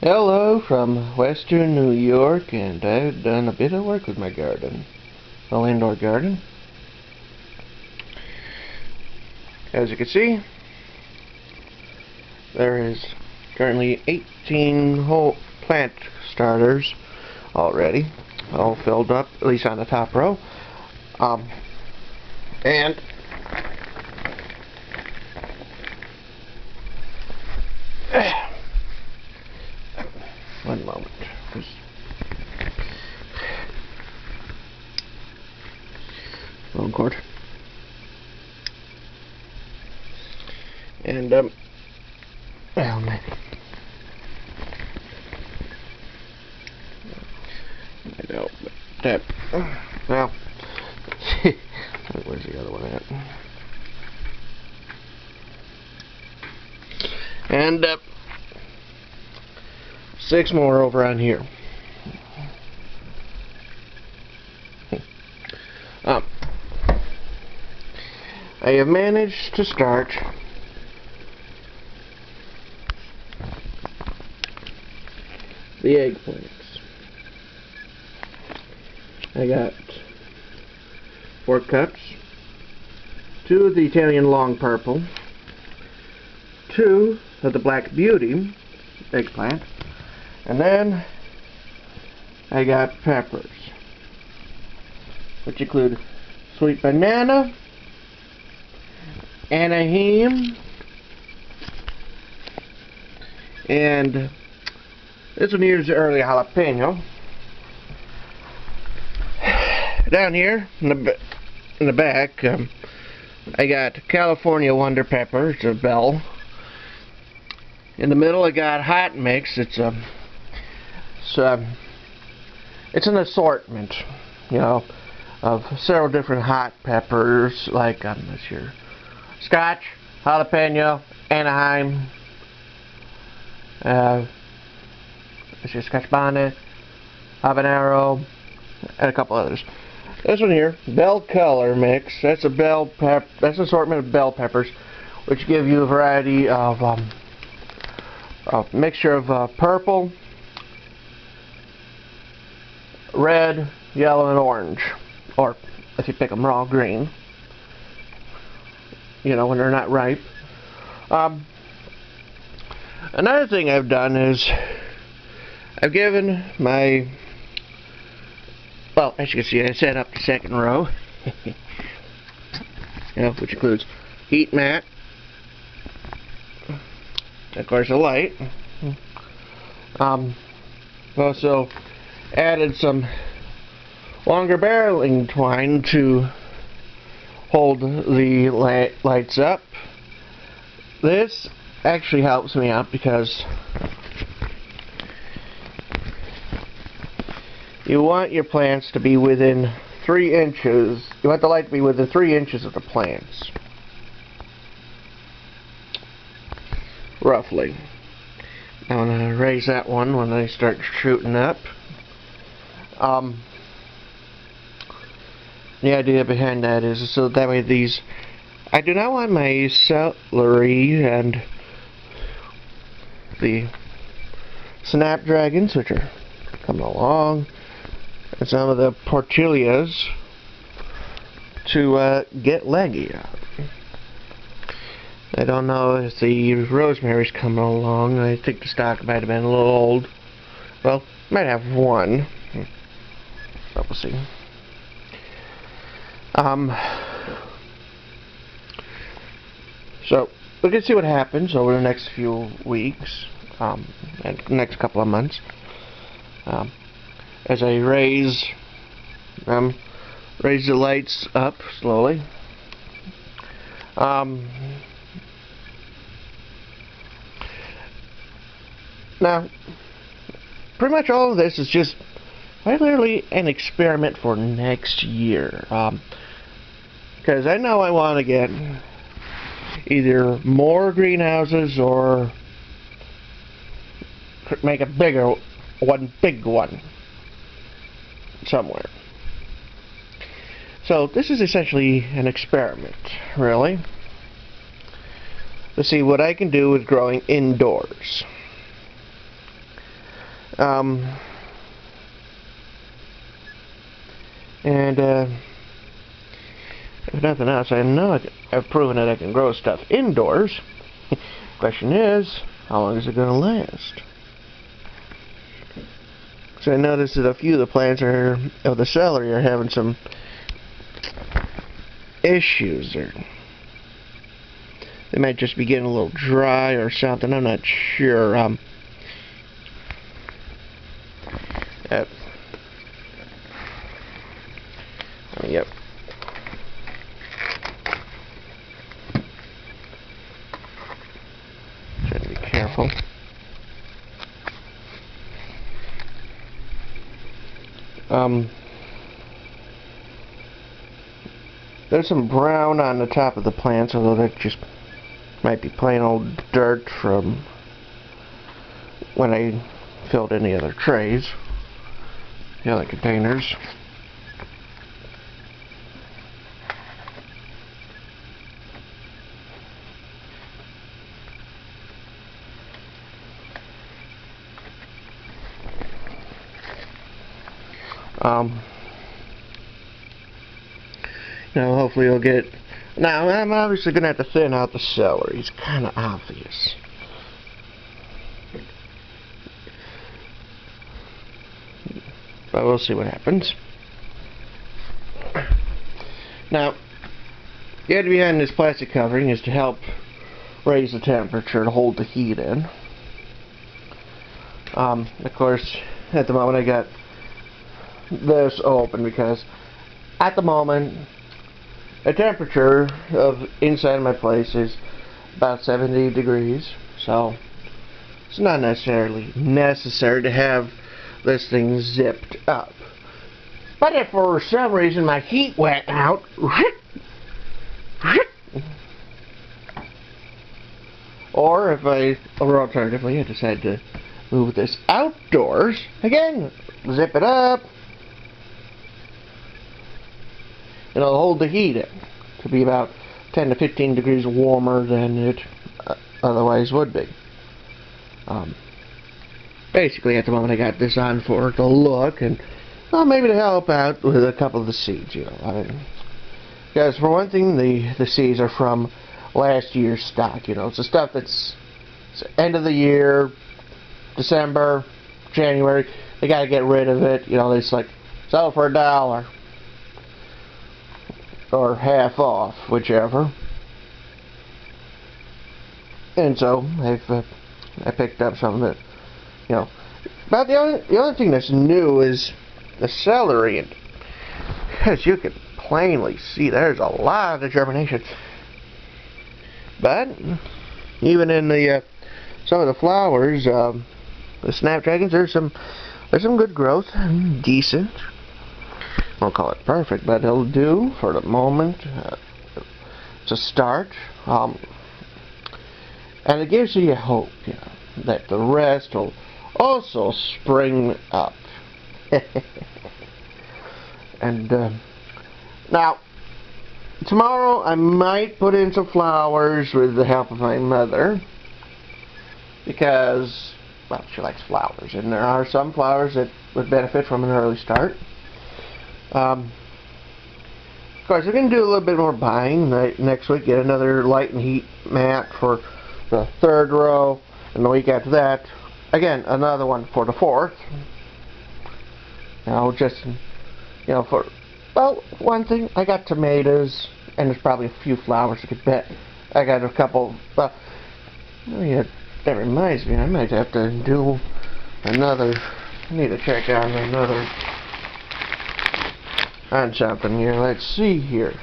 Hello from Western New York, and I've done a bit of work with my garden. Well, indoor garden. As you can see, there is currently 18 whole plant starters already, all filled up, at least on the top row. And one moment. Phone cord. And well, maybe. I know, but that. Well, where's the other one at? And 6 more over on here. I have managed to start the eggplants. I got 4 cups, 2 of the Italian long purple, 2 of the Black Beauty eggplant, and then I got peppers, which include sweet banana, Anaheim, and this one here is the early jalapeno. Down here in the back, I got California Wonder Pepper. It's a bell. In the middle, I got hot mix. It's an assortment, you know, of several different hot peppers, like this here, Scotch, jalapeno, Anaheim, this is Scotch bonnet, habanero, and a couple others. This one here, bell color mix. That's an assortment of bell peppers, which give you a variety of a mixture of purple, red, yellow, and orange, or if you pick them raw, green. You know, when they're not ripe. Another thing I've done is I've given my, well, as you can see, I set up the second row, you know, which includes heat mat, of course a light. Also added some longer barreling twine to hold the lights up. This actually helps me out because you want your plants to be within 3 inches. You want the light to be within 3 inches of the plants, roughly. I'm going to raise that one when they start shooting up. The idea behind that is so that way these, I do not want my celery and the snapdragons, which are coming along, and some of the portillas to get leggy out. I don't know if the rosemary's coming along. I think the stock might have been a little old. Well, might have one. But we'll see. So we can see what happens over the next few weeks, and next couple of months, as I raise the lights up slowly. Now, pretty much all of this is just literally an experiment for next year. Because I know I want to get either more greenhouses or make a big one somewhere. So this is essentially an experiment, really, to see what I can do with growing indoors. And if nothing else, I know I've proven that I can grow stuff indoors. Question is, how long is it going to last? So I noticed that a few of the plants of the celery are having some issues. They might just be getting a little dry or something. I'm not sure. Yep. Try to be careful. There's some brown on the top of the plants, although that just might be plain old dirt from when I filled in the other trays, the other containers. Hopefully you'll get... Now, I'm obviously going to have to thin out the celery. It's kind of obvious. But we'll see what happens. Now, the idea behind this plastic covering is to help raise the temperature, to hold the heat in. Of course, at the moment I got this open because at the moment the temperature of inside my place is about 70 degrees, so it's not necessarily necessary to have this thing zipped up. But if for some reason my heat went out, or alternatively I decide to move this outdoors, again, zip it up, it'll hold the heat in to be about 10 to 15 degrees warmer than it otherwise would be. Basically, at the moment, I got this on for the look and maybe to help out with a couple of the seeds, because for one thing, the seeds are from last year's stock. It's the stuff it's end of the year, December, January. They got to get rid of it. It's like sell for $1. Or half off, whichever. And so I picked up some of it. But the only thing that's new is the celery, and as you can plainly see, there's a lot of germination. But even in the some of the flowers, the snapdragons, there's some good growth, decent. I won't call it perfect, but it'll do for the moment to start. And it gives you hope, that the rest will also spring up. And now, tomorrow I might put in some flowers with the help of my mother, because, well, she likes flowers, and there are some flowers that would benefit from an early start. Of course, we're going to do a little bit more buying next week. Get another light and heat mat for the third row, and the week after that, again, another one for the fourth. For, well, one thing, I got tomatoes, and there's probably a few flowers I could bet. I got a couple, well, that reminds me, I might have to do another, I need to check out another on something here. Let's see here.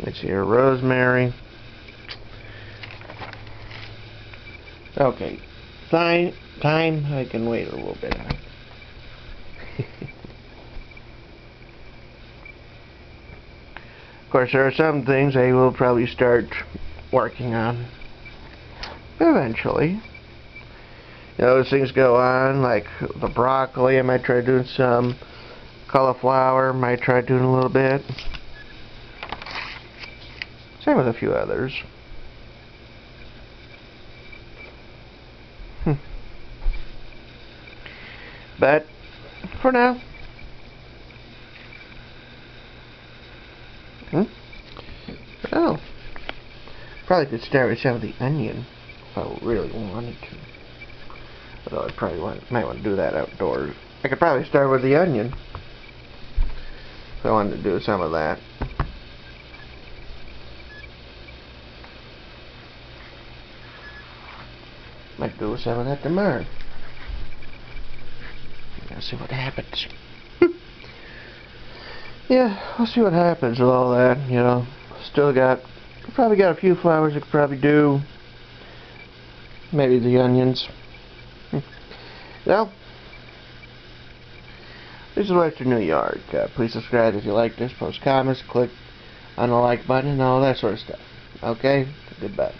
Let's see here, rosemary. Okay, thyme, I can wait a little bit on. Of course, there are some things I will probably start working on eventually. You know, as things go on, like the broccoli, I might try doing some. Cauliflower, might try doing a little bit. Same with a few others. But for now, oh, probably could start with some of the onion if I really wanted to. Although I probably might want to do that outdoors. I could probably start with the onion if I wanted to do some of that. Might do some of that tomorrow. Let's see what happens. Yeah, we'll see what happens with all that, you know. Probably got a few flowers I could probably do. Maybe the onions. Well, this is Western New York. Please subscribe if you like this, post comments, click on the like button and all that sort of stuff. Okay? Goodbye.